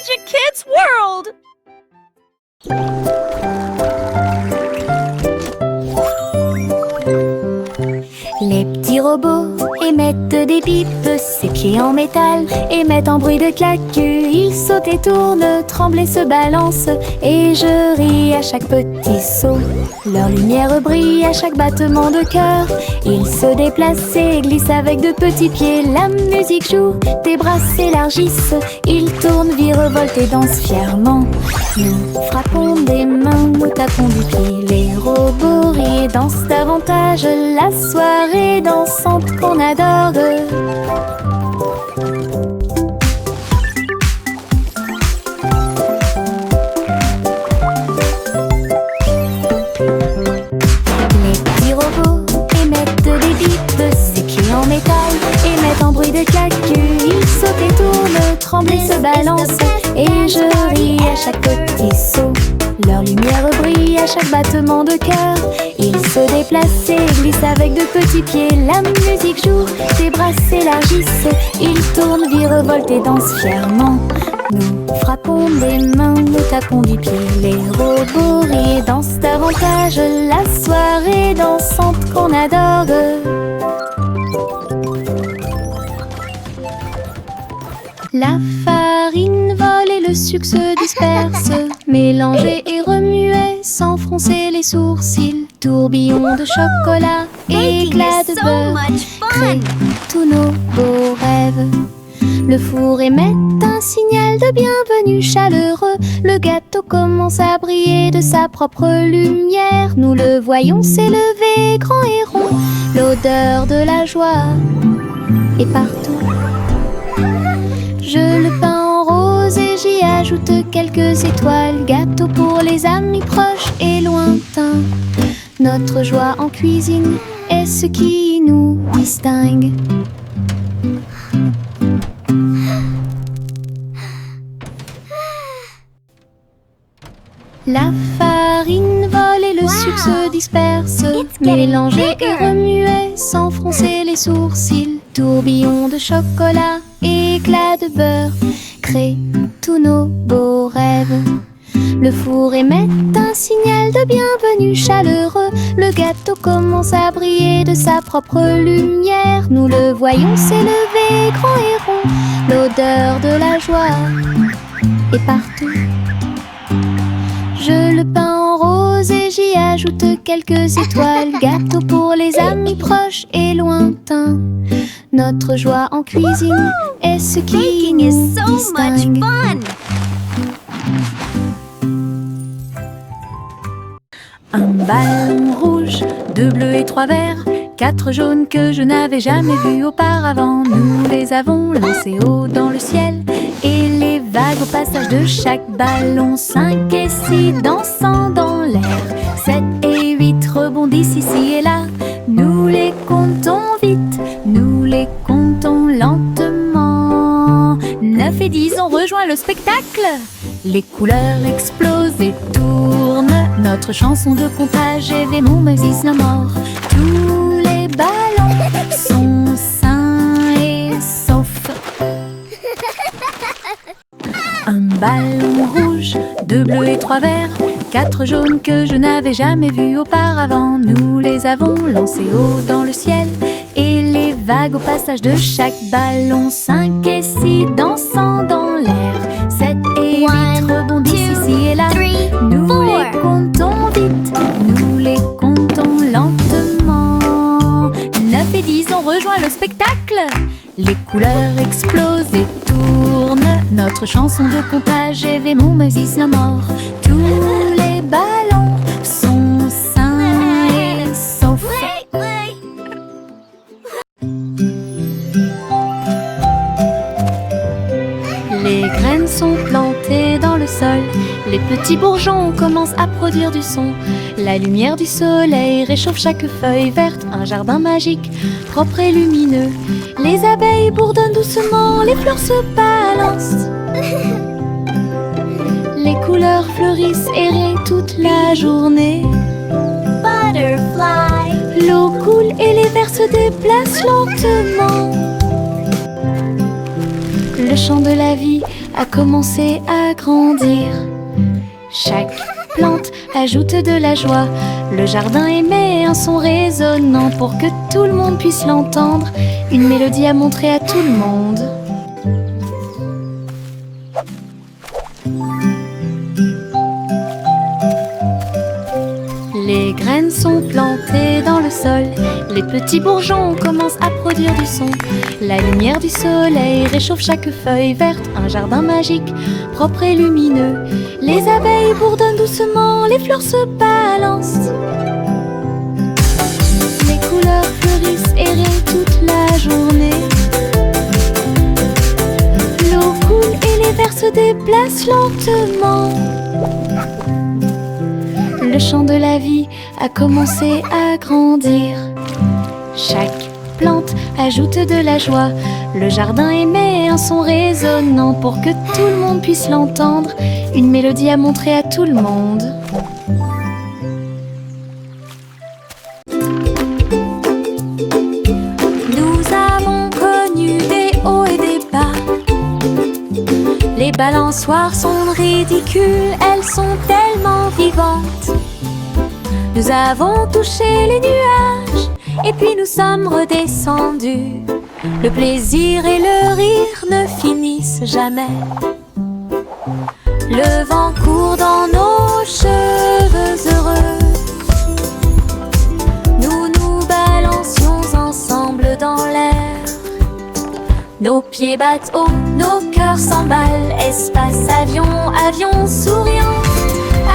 Magic Kids World! Les petits robots émettent des pipes, ses pieds en métal émettent un bruit de claque. Ils sautent et tournent, tremblent et se balancent, et je ris à chaque petit saut. Leur lumière brille à chaque battement de cœur. Ils se déplacent et glissent avec de petits pieds. La musique joue, tes bras s'élargissent. Ils tournent, virevoltent et dansent fièrement. Nous frappons des mains, nous tapons du pied. Les robots rient et dansent davantage. La soirée dansante qu'on adore. Les petits robots émettent des bips, ses pieds en métal émettent un bruit de claque. Ils sautent et tournent, tremblent et se balancent, et je ris à chaque petit saut. Leur lumière brille à chaque battement de cœur. Ils se déplacent et glissent avec de petits pieds. La musique joue, tes bras s'élargissent. Ils tournent, virevoltent et dansent fièrement. Nous frappons des mains, nous tapons du pied. Les robots rient et dansent davantage. La soirée dansante qu'on adore. La farine vole et le sucre se disperse, mélangez et remuez sans froncer les sourcils. Tourbillon de chocolat, éclat de beurre, créent tous nos beaux rêves. Le four émet un signal de bienvenue chaleureux. Le gâteau commence à briller de sa propre lumière. Nous le voyons s'élever grand et rond. L'odeur de la joie est partout. Je le peins en rose et j'y ajoute quelques étoiles. Gâteau pour les amis proches et lointains. Notre joie en cuisine est ce qui nous distingue. La farine vole et le sucre se disperse, mélangez et remuez sans froncer les sourcils. Tourbillon de chocolat, éclat de beurre, créent tous nos beaux rêves. Le four émet un signal de bienvenue chaleureux. Le gâteau commence à briller de sa propre lumière. Nous le voyons s'élever grand et rond. L'odeur de la joie est partout. Je le peins en rose et j'y ajoute quelques étoiles. Gâteau pour les amis proches et lointains. Notre joie en cuisine est ce qui nous distingue. Un ballon rouge, 2 bleus et 3 verts, 4 jaunes que je n'avais jamais vus auparavant. Nous les avons lancés haut dans le ciel, et les vagues au passage de chaque ballon, 5 et 6 dansant dans l'air, 7 et 8 rebondissent ici et là. Nous les comptons vite, nous les comptons lentement. 9 et 10 ont rejoint le spectacle. Les couleurs explosent et tournent. Notre chanson de comptage est Ve Mums is no more. Tous les ballons sont sains et saufs. Un ballon rouge, 2 bleus et 3 verts, 4 jaunes que je n'avais jamais vus auparavant. Nous les avons lancés haut dans le ciel, et les vagues au passage de chaque ballon, 5 et 6 dansant dans l'air, 7 et 8 rebondissent ici et là. Nous les comptons vite, nous les comptons lentement. 9 et 10 ont rejoint le spectacle. Les couleurs explosent et tournent. Notre chanson de comptage est Ve Mums is no more. Tous les ballons sont sains et saufs. Les graines sont plantées dans le sol. Les petits bourgeons commencent à produire du son. La lumière du soleil réchauffe chaque feuille verte. Un jardin magique, propre et lumineux. Les abeilles bourdonnent doucement, les fleurs se balancent. Les couleurs fleurissent errées toute la journée. Butterfly. L'eau coule et les vers se déplacent lentement. Le chant de la vie a commencé à grandir. Chaque plante ajoute de la joie. Le jardin émet un son résonnant pour que tout le monde puisse l'entendre. Une mélodie à montrer à tout le monde. Les graines sont plantées dans le sol. Les petits bourgeons commencent à produire du son. La lumière du soleil réchauffe chaque feuille verte. Un jardin magique, propre et lumineux. Les abeilles bourdonnent doucement, les fleurs se balancent. Les couleurs fleurissent et rayonnent toute la journée. L'eau coule et les vers se déplacent lentement. Le chant de la vie a commencé à grandir. Chaque plante ajoute de la joie. Le jardin émet un son résonnant pour que tout le monde puisse l'entendre. Une mélodie à montrer à tout le monde. Nous avons connu des hauts et des bas. Les balançoires sont ridicules, elles sont tellement vivantes. Nous avons touché les nuages et puis nous sommes redescendus. Le plaisir et le rire ne finissent jamais. Le vent court dans nos cheveux heureux. Nous nous balancions ensemble dans l'air. Nos pieds battent haut, nos cœurs s'emballent. Espace, avion, avion souriant.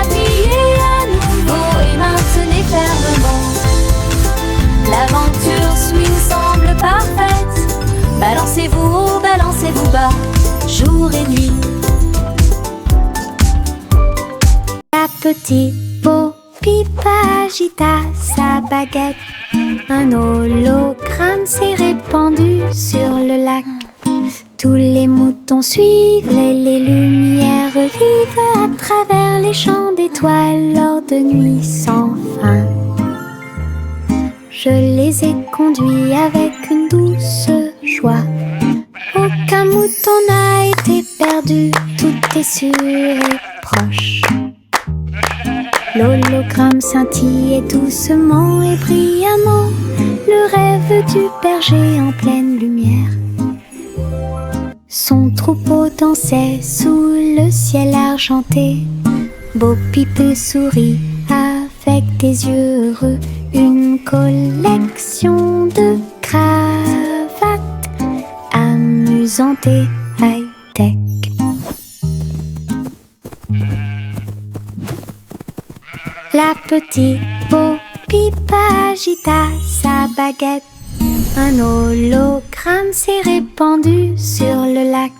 Appuyez à nouveau et maintenez fermement. L'aventure swing semble parfaite. Balancez-vous haut, balancez-vous bas, jour et nuit. La petite Bo Peep agita sa baguette. Un hologramme s'est répandu sur le lac. Tous les moutons suivent les lumières vives à travers les champs d'étoiles lors de nuits sans fin. Je les ai conduits avec une douce joie. Aucun mouton n'a été perdu, tout est sûr et proche. L'hologramme scintillait doucement et brillamment, le rêve du berger en pleine lumière. Son troupeau dansait sous le ciel argenté. Bo Peep sourit avec des yeux heureux. Une collection de cravates amusantes et high-tech. La petite Bo Peep agita sa baguette. Un hologramme s'est répandu sur le lac.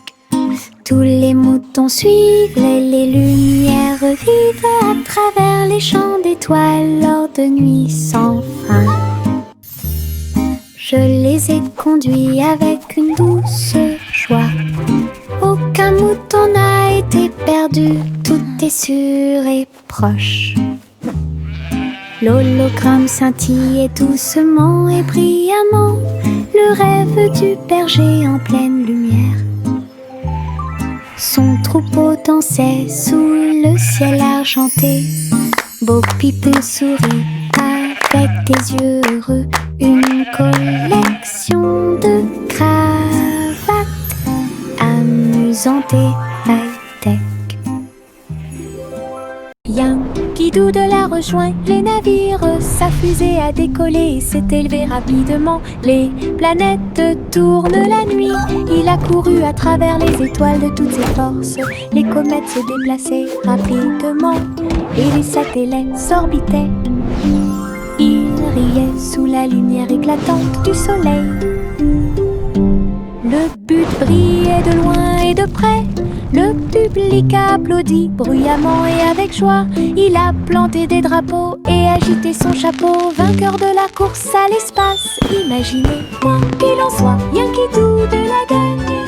Tous les moutons suivent les lumières vives à travers les champs d'étoiles lors de nuits sans fin. Je les ai conduits avec une douce joie. Aucun mouton n'a été perdu, tout est sûr et proche. L'hologramme scintillait doucement et brillamment, le rêve du berger en pleine lumière. Son troupeau dansait sous le ciel argenté. Bo Peep sourit avec des yeux heureux. Une collection de cravates amusantes et high-tech. Yankee Doodle a rejoint les navires. Sa fusée a décollé et s'est élevée rapidement. Les planètes tournent la nuit. Il a couru à travers les étoiles de toutes ses forces. Les comètes se déplaçaient rapidement et les satellites s'orbitaient. Il riait sous la lumière éclatante du soleil. Le but brillait de loin et de près. Le public a applaudi bruyamment et avec joie. Il a planté des drapeaux et agité son chapeau. Vainqueur de la course à l'espace. Imaginez, quoi qu'il en soit, Yankee Doodle a gagné.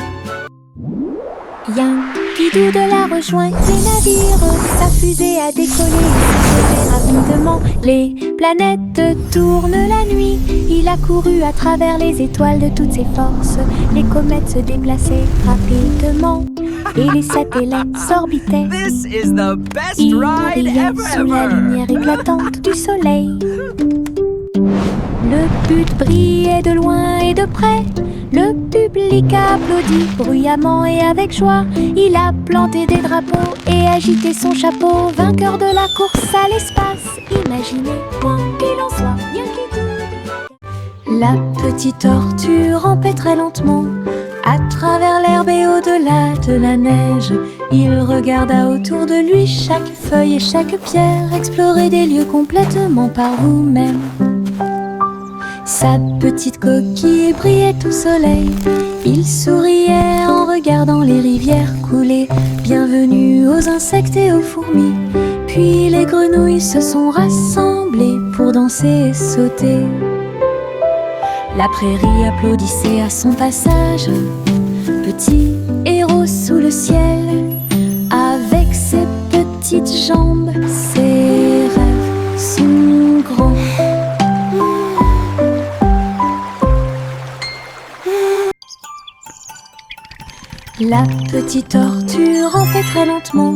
Yankee Scooby-Doo de la rejoint. Les navires, sa fusée a décollé. S'envolait rapidement. Les planètes tournent la nuit. Il a couru à travers les étoiles de toutes ses forces. Les comètes se déplaçaient rapidement. Et les satellites s'orbitaient. This is the best Il ride brillait sous la lumière éclatante du soleil. Le but brillait de loin et de près. Le public a applaudi bruyamment et avec joie. Il a planté des drapeaux et agité son chapeau. Vainqueur de la course à l'espace. Imaginez, quoi qu'il en soit, rien qui tout. La petite tortue rampait très lentement à travers l'herbe et au-delà de la neige. Il regarda autour de lui chaque feuille et chaque pierre. Explorer des lieux complètement par vous-même. Sa petite coquille brillait au soleil. Il souriait en regardant les rivières couler. Bienvenue aux insectes et aux fourmis. Puis les grenouilles se sont rassemblées pour danser et sauter. La prairie applaudissait à son passage. Petit héros sous le ciel, avec ses petites jambes, ses rêves sont grands. La petite tortue rampait très lentement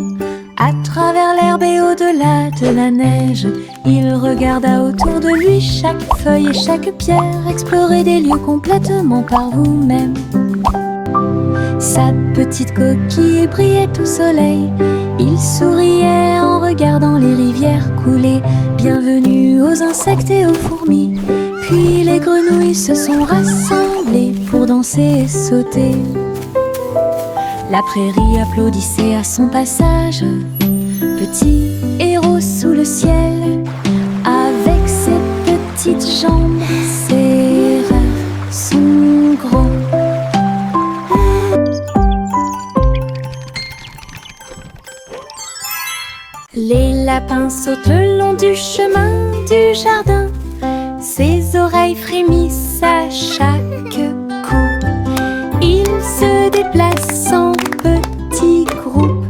à travers l'herbe et au-delà de la neige. Il regarda autour de lui chaque feuille et chaque pierre. Explorer des lieux complètement par vous-même. Sa petite coquille brillait au soleil. Il souriait en regardant les rivières couler. Bienvenue aux insectes et aux fourmis. Puis les grenouilles se sont rassemblées pour danser et sauter. La prairie applaudissait à son passage. Petit héros sous le ciel, avec ses petites jambes, ses rêves sont grands. Les lapins sautent le long du chemin du jardin. Ses oreilles frémissent à chaque coup. Ils se déplacent en petits groupes.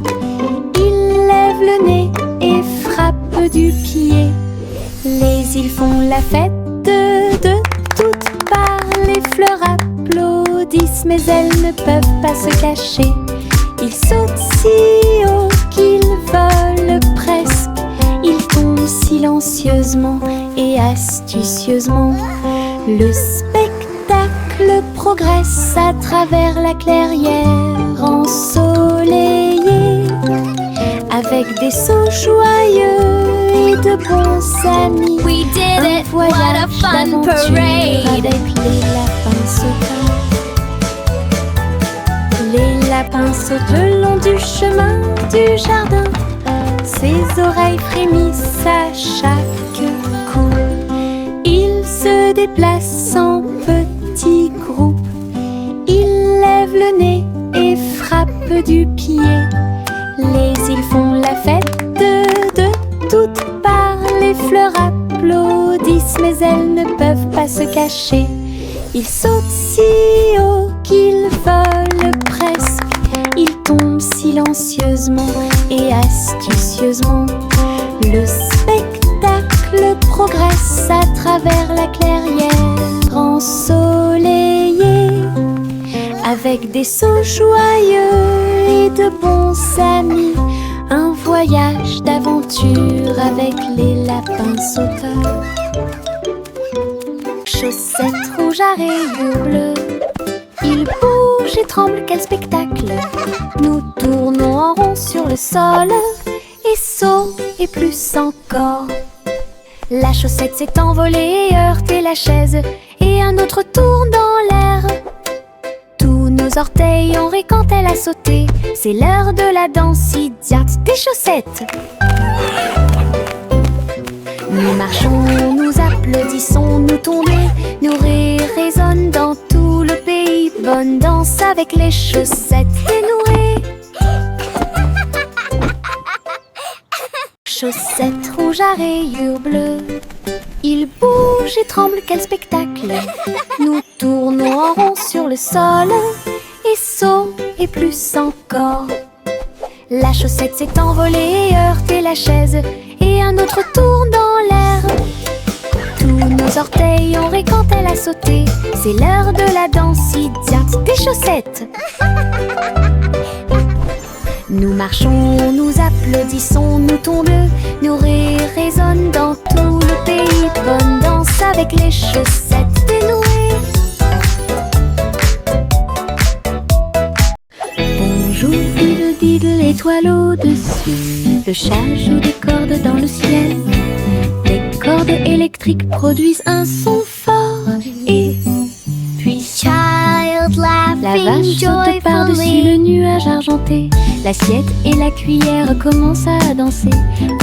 Ils lèvent le nez et frappent du pied. Les îles font la fête de toutes parts. Les fleurs applaudissent, mais elles ne peuvent pas se cacher. Ils sautent si haut qu'ils volent presque. Ils tombent silencieusement et astucieusement. Le spectacle progresse à travers la clairière ensoleillée, avec des sauts joyeux et de bons amis. We did it! What a fun parade! Avec les lapins sautants. Les lapins sautent le long du chemin du jardin. Ses oreilles frémissent à chaque coup. Ils se déplacent en petits groupes. Ils lèvent le nez et frappent du pied. Les îles font la fête de toutes parts. Les fleurs applaudissent, mais elles ne peuvent pas se cacher. Ils sautent si haut qu'ils volent presque. Ils tombent silencieusement et astucieusement. Le spectacle progresse à travers la clairière ensoleillée, avec des sauts joyeux et de bons amis. Un voyage d'aventure avec les lapins sauteurs. Chaussettes rouges à rayures bleues, il bouge et tremble, quel spectacle! Nous tournons en rond sur le sol, et saut et plus encore. La chaussette s'est envolée et heurté la chaise, et un autre tourne dans l'air. Tous nos orteils ont ri quand elle a sauté. C'est l'heure de la danse idiote des chaussettes. Nous marchons, nous applaudissons, nous tournons, nos rires résonnent dans tout le pays. Bonne danse avec les chaussettes dénouées. Chaussettes rouges à rayures bleues, il bouge et tremble, quel spectacle! Nous tournons en rond sur le sol, et saut et plus encore. La chaussette s'est envolée et heurté la chaise, et un autre tourne dans l'air. Tous nos orteils ont ri quand elle a sauté. C'est l'heure de la danse idiote des chaussettes. Nous marchons, nous applaudissons, nous tombons, nos rires résonnent dans tout le pays. Bonne danse avec les chaussettes dénouées. Bonjour, diddle diddle, étoile au-dessus. Le chat joue des cordes dans le ciel. Les cordes électriques produisent un son fort et puissant. La vache saute par-dessus le nuage argenté. L'assiette et la cuillère commencent à danser.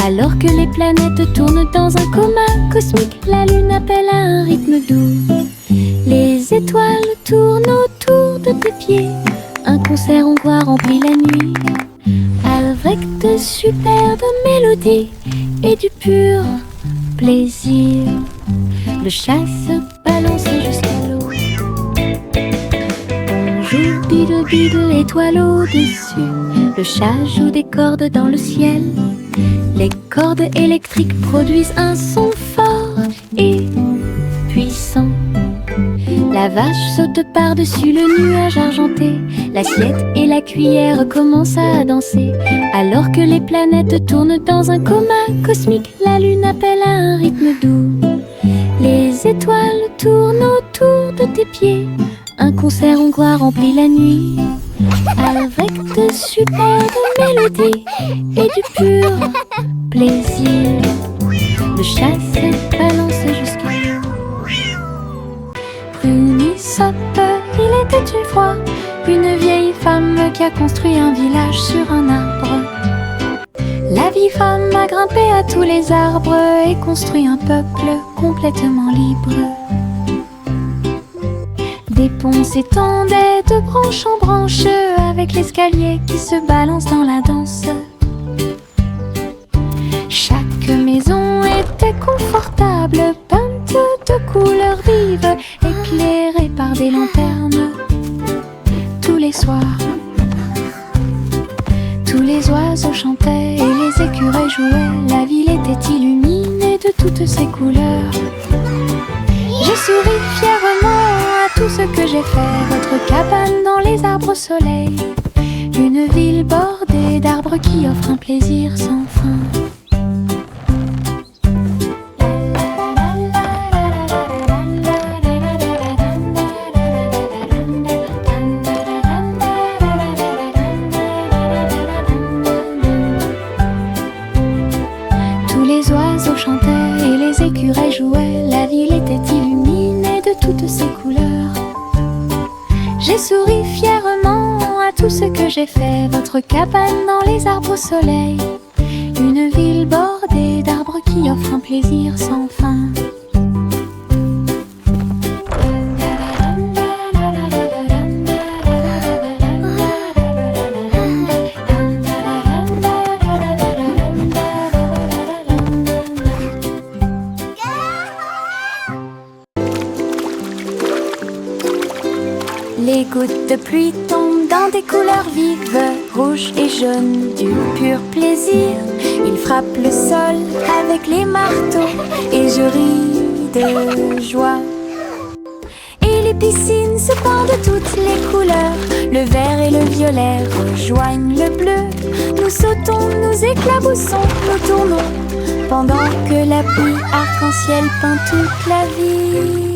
Alors que les planètes tournent dans un coma cosmique, la lune appelle à un rythme doux. Les étoiles tournent autour de tes pieds. Un concert hongrois remplit la nuit, avec de superbes mélodies et du pur plaisir. Le chat se balance jusqu'à l'eau. Bonjour, diddle diddle, étoile au-dessus. Le chat joue des cordes dans le ciel. Les cordes électriques produisent un son fort et puissant. La vache saute par-dessus le nuage argenté. L'assiette et la cuillère commencent à danser. Alors que les planètes tournent dans un coma cosmique, la lune appelle à un rythme doux. Les étoiles tournent autour de tes pieds. Un concert hongrois remplit la nuit, avec de superbes mélodies et du pur plaisir. Le chat se balance jusqu'à l'eau. Prunissop, il était une fois une vieille femme qui a construit un village sur un arbre. La vieille femme a grimpé à tous les arbres et construit un peuple complètement libre. Des ponts s'étendaient de branche en branche, avec l'escalier qui se balance dans la danse. Chaque maison était confortable, peinte de couleurs vives, éclairée par des lanternes. Tous les soirs, tous les oiseaux chantaient et les écureuils jouaient. La ville était illuminée de toutes ses couleurs. J'ai souri fièrement à tout ce que j'ai fait. Votre cabane dans les arbres au soleil. Une ville bordée d'arbres qui offre un plaisir sans fin. Tous les oiseaux chantaient et les écureuils jouaient. La ville était illuminée de toutes ses couleurs. J'ai souri fièrement à tout ce que j'ai fait. Votre cabane dans les arbres au soleil. Une ville bordée d'arbres qui offre un plaisir sans fin. Les gouttes de pluie tombent dans des couleurs vives, rouge et jaune, du pur plaisir. Ils frappent le sol avec les marteaux et je ris de joie. Et les piscines se pendent de toutes les couleurs. Le vert et le violet rejoignent le bleu. Nous sautons, nous éclaboussons, nous tournons, pendant que la pluie arc-en-ciel peint toute la vie.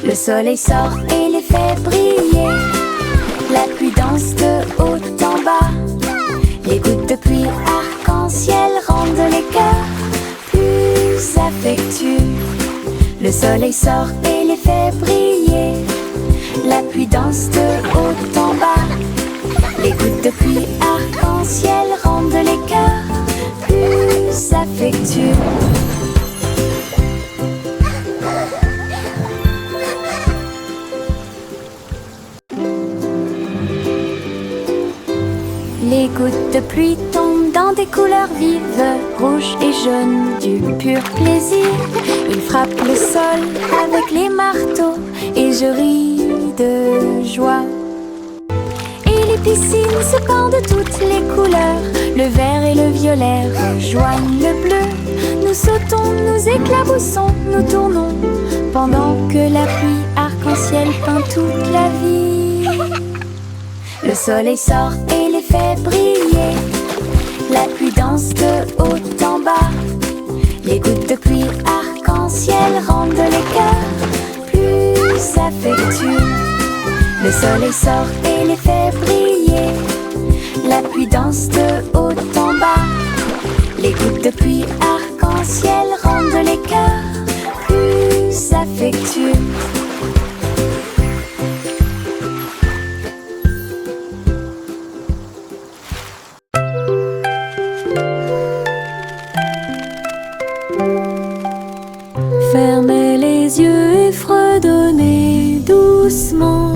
Le soleil sort et les fait briller. La pluie danse de haut en bas. Les gouttes de pluie arc-en-ciel rendent les cœurs plus affectueux. Le soleil sort et les fait briller. La pluie danse de haut en bas. Les gouttes de pluie arc-en-ciel rendent les cœurs plus affectueux. Les gouttes de pluie tombent dans des couleurs vives, rouge et jaune, du pur plaisir. Ils frappent le sol avec les marteaux et je ris de joie. Et Les piscines se pendent de toutes les couleurs. Le vert et le violet rejoignent le bleu. Nous sautons, nous éclaboussons, nous tournons, pendant que la pluie arc-en-ciel peint toute la vie. Le soleil sort et les fait briller. La pluie danse de haut en bas. Les gouttes de pluie arc-en-ciel rendent les cœurs plus affectueux. Le soleil sort et les fait briller. La pluie danse de haut en bas. Les gouttes de pluie arc-en-ciel rendent les cœurs plus affectueux. Fermez les yeux et fredonnez doucement.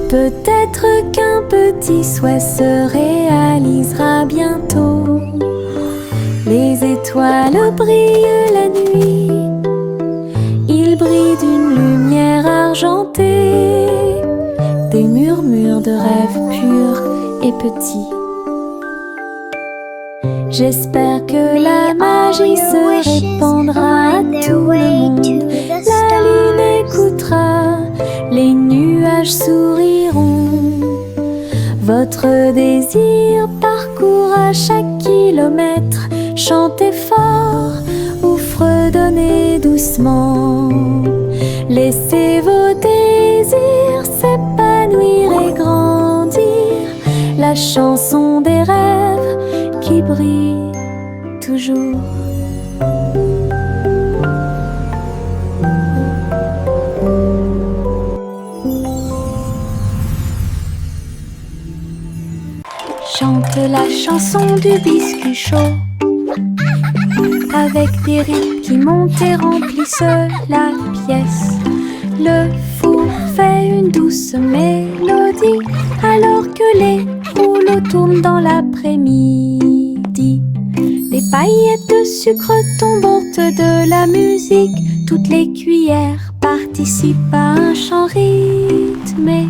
Peut-être qu'un petit souhait se réalisera bientôt. Les étoiles brillent la nuit. Ils brillent d'une lumière argentée. Des murmures de rêves purs et petits. J'espère que la magie se répandra à tout le monde. La lune écoutera, les nuages souriront. Votre désir parcourra chaque kilomètre. Chantez fort ou fredonnez doucement. Laissez vos désirs s'épanouir et grandir. La chanson des rêves qui brille toujours. Chante la chanson du biscuit chaud, avec des rythmes qui montent et remplissent la pièce. Le four fait une douce mélodie, alors que les rouleaux tournent dans l'après-midi. Les paillettes de sucre tombantes de la musique. Toutes les cuillères participent à un chant rythmé.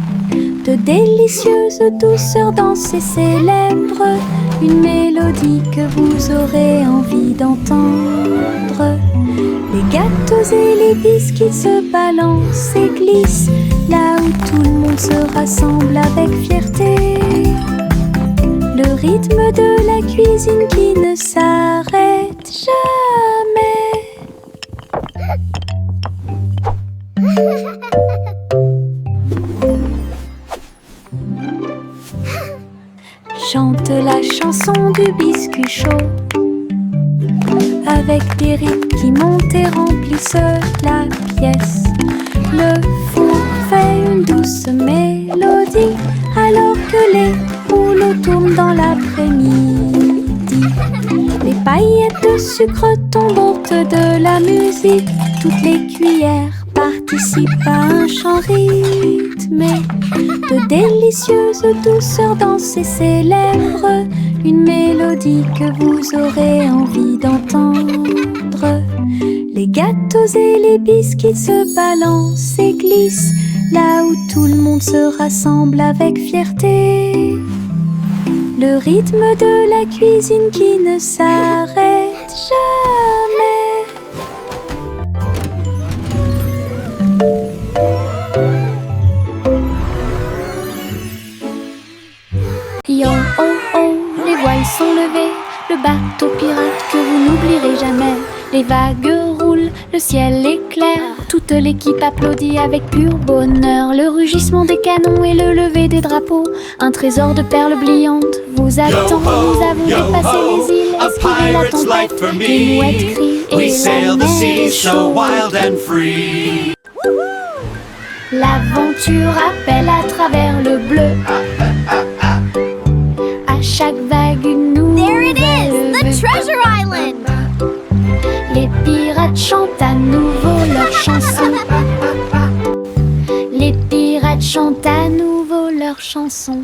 De délicieuses douceurs dansées célèbrent une mélodie que vous aurez envie d'entendre. Les gâteaux et les biscuits se balancent et glissent, là où tout le monde se rassemble avec fierté. Le rythme de la cuisine qui ne s'arrête jamais. Chante la chanson du biscuit chaud, avec des rythmes qui montent et remplissent la pièce. Le four fait une douce mélodie, alors que les rouleaux tournent dans l'après-midi. Les paillettes de sucre tombantes de la musique. Toutes les cuillères participent à un chant rythmé. De délicieuses douceurs dansées célèbrent une mélodie que vous aurez envie d'entendre. Les gâteaux et les biscuits se balancent et glissent, là où tout le monde se rassemble avec fierté. Le rythme de la cuisine qui ne s'arrête jamais. Yo oh oh, les voiles sont levées, le bateau pirate que vous n'oublierez jamais. Les vagues roulent, le ciel est clair, toute l'équipe applaudit avec pur bonheur. Le rugissement des canons et le lever des drapeaux, un trésor de perles brillantes vous attend. Nous avons dépassé les îles, esquivé la tempête, les mouettes crient et la neige chaude. L'aventure appelle à travers le bleu. À chaque vague une nouvelle. There it is, the treasure island. Les pirates chantent à nouveau leur chanson. Les pirates chantent à nouveau leur chanson.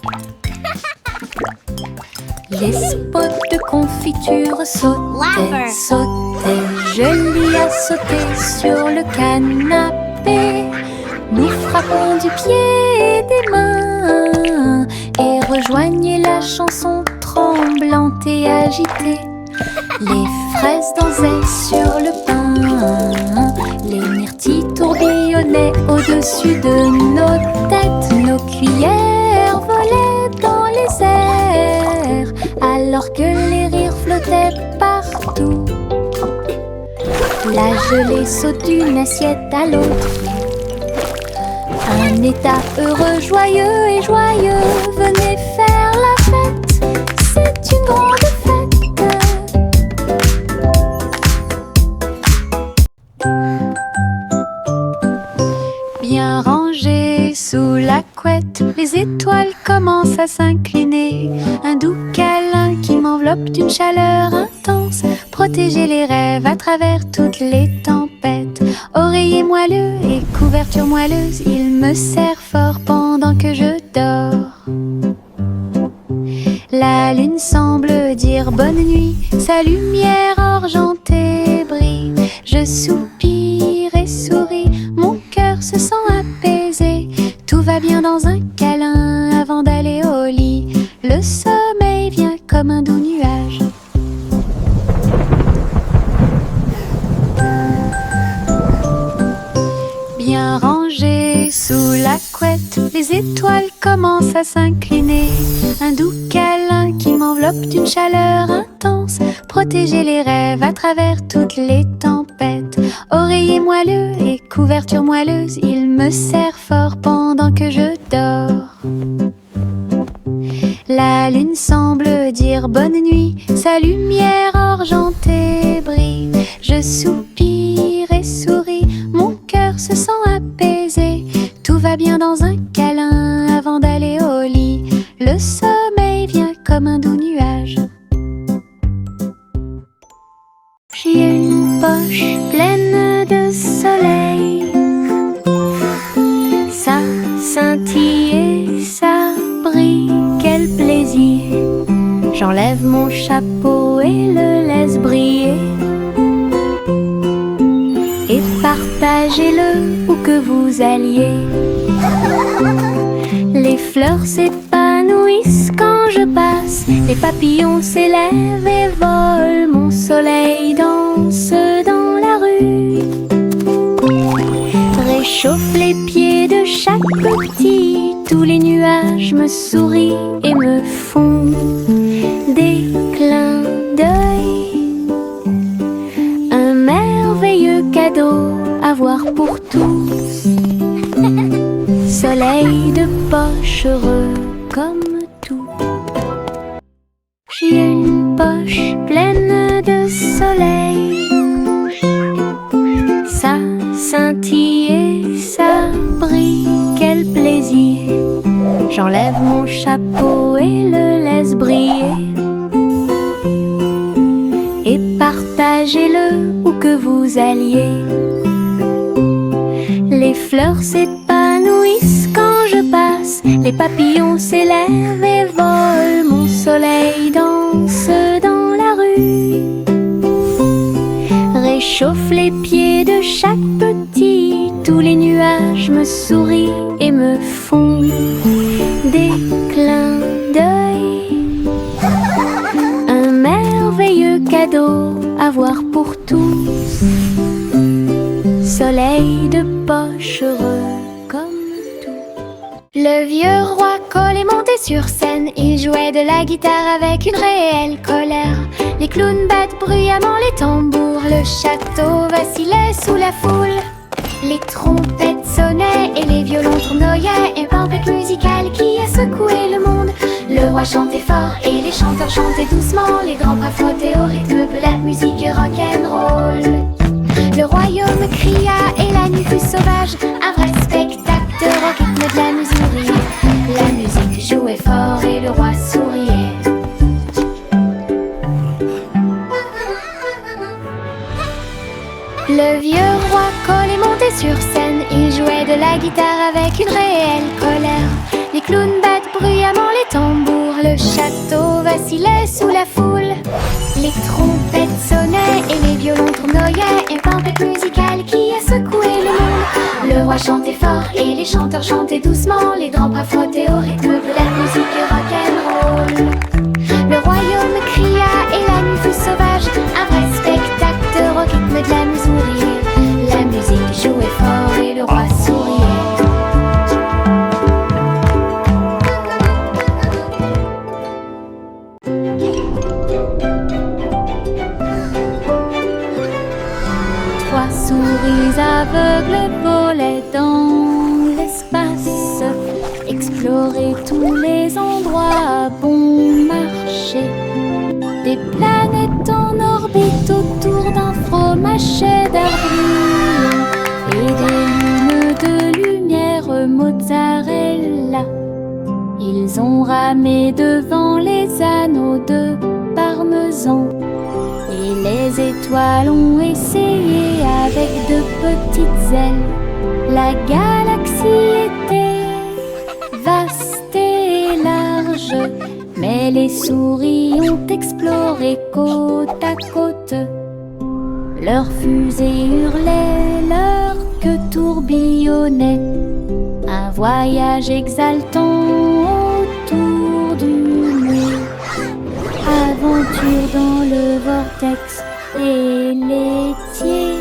Les spots de confiture sautaient, sautaient. Je l'y ai sauté sur le canapé. Nous frappons du pied et des mains et rejoignez la chanson tremblante et agitée. Les fraises dansaient sur le pain, les myrtilles tourbillonnaient au-dessus de nos têtes. Nos cuillères volaient dans les airs alors que les rires flottaient partout. La gelée saute d'une assiette à l'autre. Un état heureux, joyeux et joyeux. Venez faire la fête, c'est une grande fête. Bien rangées sous la couette, les étoiles commencent à s'incliner. Un doux câlin qui m'enveloppe d'une chaleur intense. Protéger les rêves à travers toutes les tempêtes. Oreiller moelleux et couverture moelleuse, il me serre fort pendant que je dors. La lune semble dire bonne nuit, sa lumière argentée brille. Je soupire et souris, mon cœur se sent apaisé. Tout va bien dans un câlin avant d'aller au lit. Le sommeil vient comme un doux nuage. Bien rangées sous la couette, les étoiles commencent à s'incliner. Un doux câlin qui m'enveloppe d'une chaleur intense. Protéger les rêves à travers toutes les tempêtes. Oreiller moelleux et couverture moelleuse, il me serre fort pendant que je dors. La lune semble dire bonne nuit, sa lumière argentée brille. Je soupire et souris, mon cœur se sent apaisé. Tout va bien dans un câlin avant d'aller au lit. Le sommeil vient comme un doux nuage. J'ai une poche pleine de soleil. Ça scintille et ça brille, quel plaisir. J'enlève mon chapeau et le laisse briller. Et partagez-le où que vous alliez. Les fleurs s'épanouissent quand je passe. Les papillons s'élèvent et volent. Mon soleil danse dans la rue. Réchauffe les pieds de chaque petit. Tous les nuages me sourient et me font des clins d'œil. Un merveilleux cadeau à voir pour tous. Soleil de poche heureux comme tout. J'ai une poche pleine de soleil. Ça scintille et ça brille, quel plaisir. J'enlève mon chapeau et le laisse briller. Et partagez-le où que vous alliez. Les fleurs s'épanouissent quand je passe. Les papillons s'élèvent et volent. Mon soleil danse dans la rue. Réchauffe les pieds de chaque petit. Tous les nuages me sourient et me font des clins d'œil. Un merveilleux cadeau à voir pour tous. Soleil de poche heureux comme tout. Le vieux roi Cole est monté sur scène. Il jouait de la guitare avec une réelle colère. Les clowns battent bruyamment les tambours. Le château vacillait sous la foule. Les trompettes sonnaient et les violons tournoyaient. Et tempête musicale qui a secoué le monde. Le roi chantait fort et les chanteurs chantaient doucement. Les grands bras flottaient au rythme de la musique rock'n'roll. Le royaume cria et la nuit fut sauvage. Un vrai spectacle de rock rythme de la musique. La musique jouait fort et le roi souriait. Le vieux roi Cole est monté sur scène. Il jouait de la guitare avec une réelle colère. Les clowns battent bruyamment les tambours. Le château vacille oscillaient sous la foule. Les trompettes sonnaient et les violons tournoyaient. Une tempête musicale qui a secoué le monde. Le roi chantait fort et les chanteurs chantaient doucement. Les drapes flottaient au rythme de la musique rock'n'roll. Le royaume cria et la nuit fut sauvage. Un vrai spectacle au rythme de la Missouri. La musique jouait fort et le roi souriait. Trois souris aveugles volaient dans l'espace, explorer tous les endroits à bon marché. Des planètes en orbite autour d'un fromage d'arbres et des lunes de lumière mozzarella. Ils ont ramé devant les anneaux de parmesan. Et les étoiles ont essayé avec de petites ailes. La galaxie était vaste et large, mais les souris ont exploré côte à côte. Leurs fusées hurlaient, leur queue tourbillonnait. Un voyage exaltant autour du monde. Aventure dans le vortex et laitier.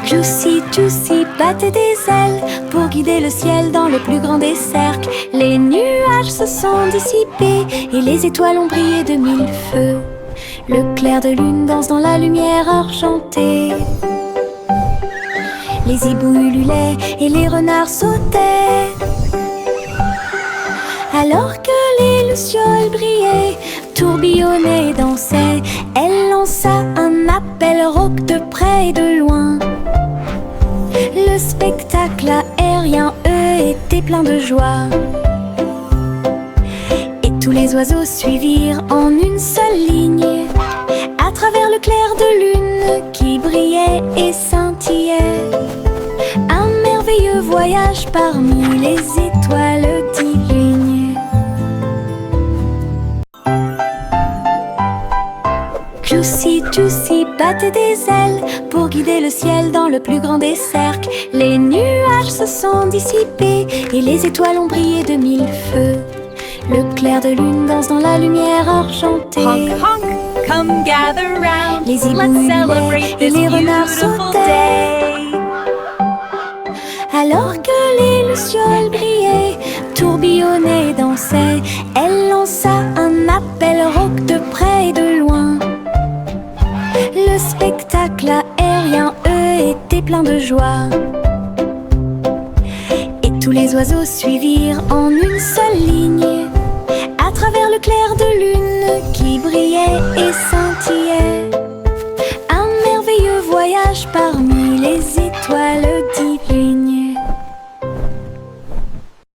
Juicy, Juicy battait des ailes pour guider le ciel dans le plus grand des cercles. Les nuages se sont dissipés et les étoiles ont brillé de mille feux. Le clair de lune danse dans la lumière argentée. Les hiboux ululaient et les renards sautaient. Alors que les lucioles brillaient, tourbillonnaient et dansaient, elle lança un appel rauque de près et de loin. Le spectacle aérien, eux, était plein de joie. Et tous les oiseaux suivirent en une seule ligne, à travers le clair de lune qui brillait et scintillait. Un merveilleux voyage parmi les étoiles divines. Juicy, Juicy battait des ailes pour guider le ciel dans le plus grand des cercles. Les nuages se sont dissipés et les étoiles ont brillé de mille feux. Le clair de lune danse dans la lumière argentée. Honk, honk, come gather round. Les hiboux Let's hurlaient celebrate et this les renards beautiful sautaient. day. Alors que les lucioles brillaient, tourbillonnaient et dansaient, elle lança un appel rauque de près et de loin. Le spectacle aérien, eux, était plein de joie. Et tous les oiseaux suivirent en une seule ligne, à travers le clair de lune qui brillait et scintillait. Un merveilleux voyage par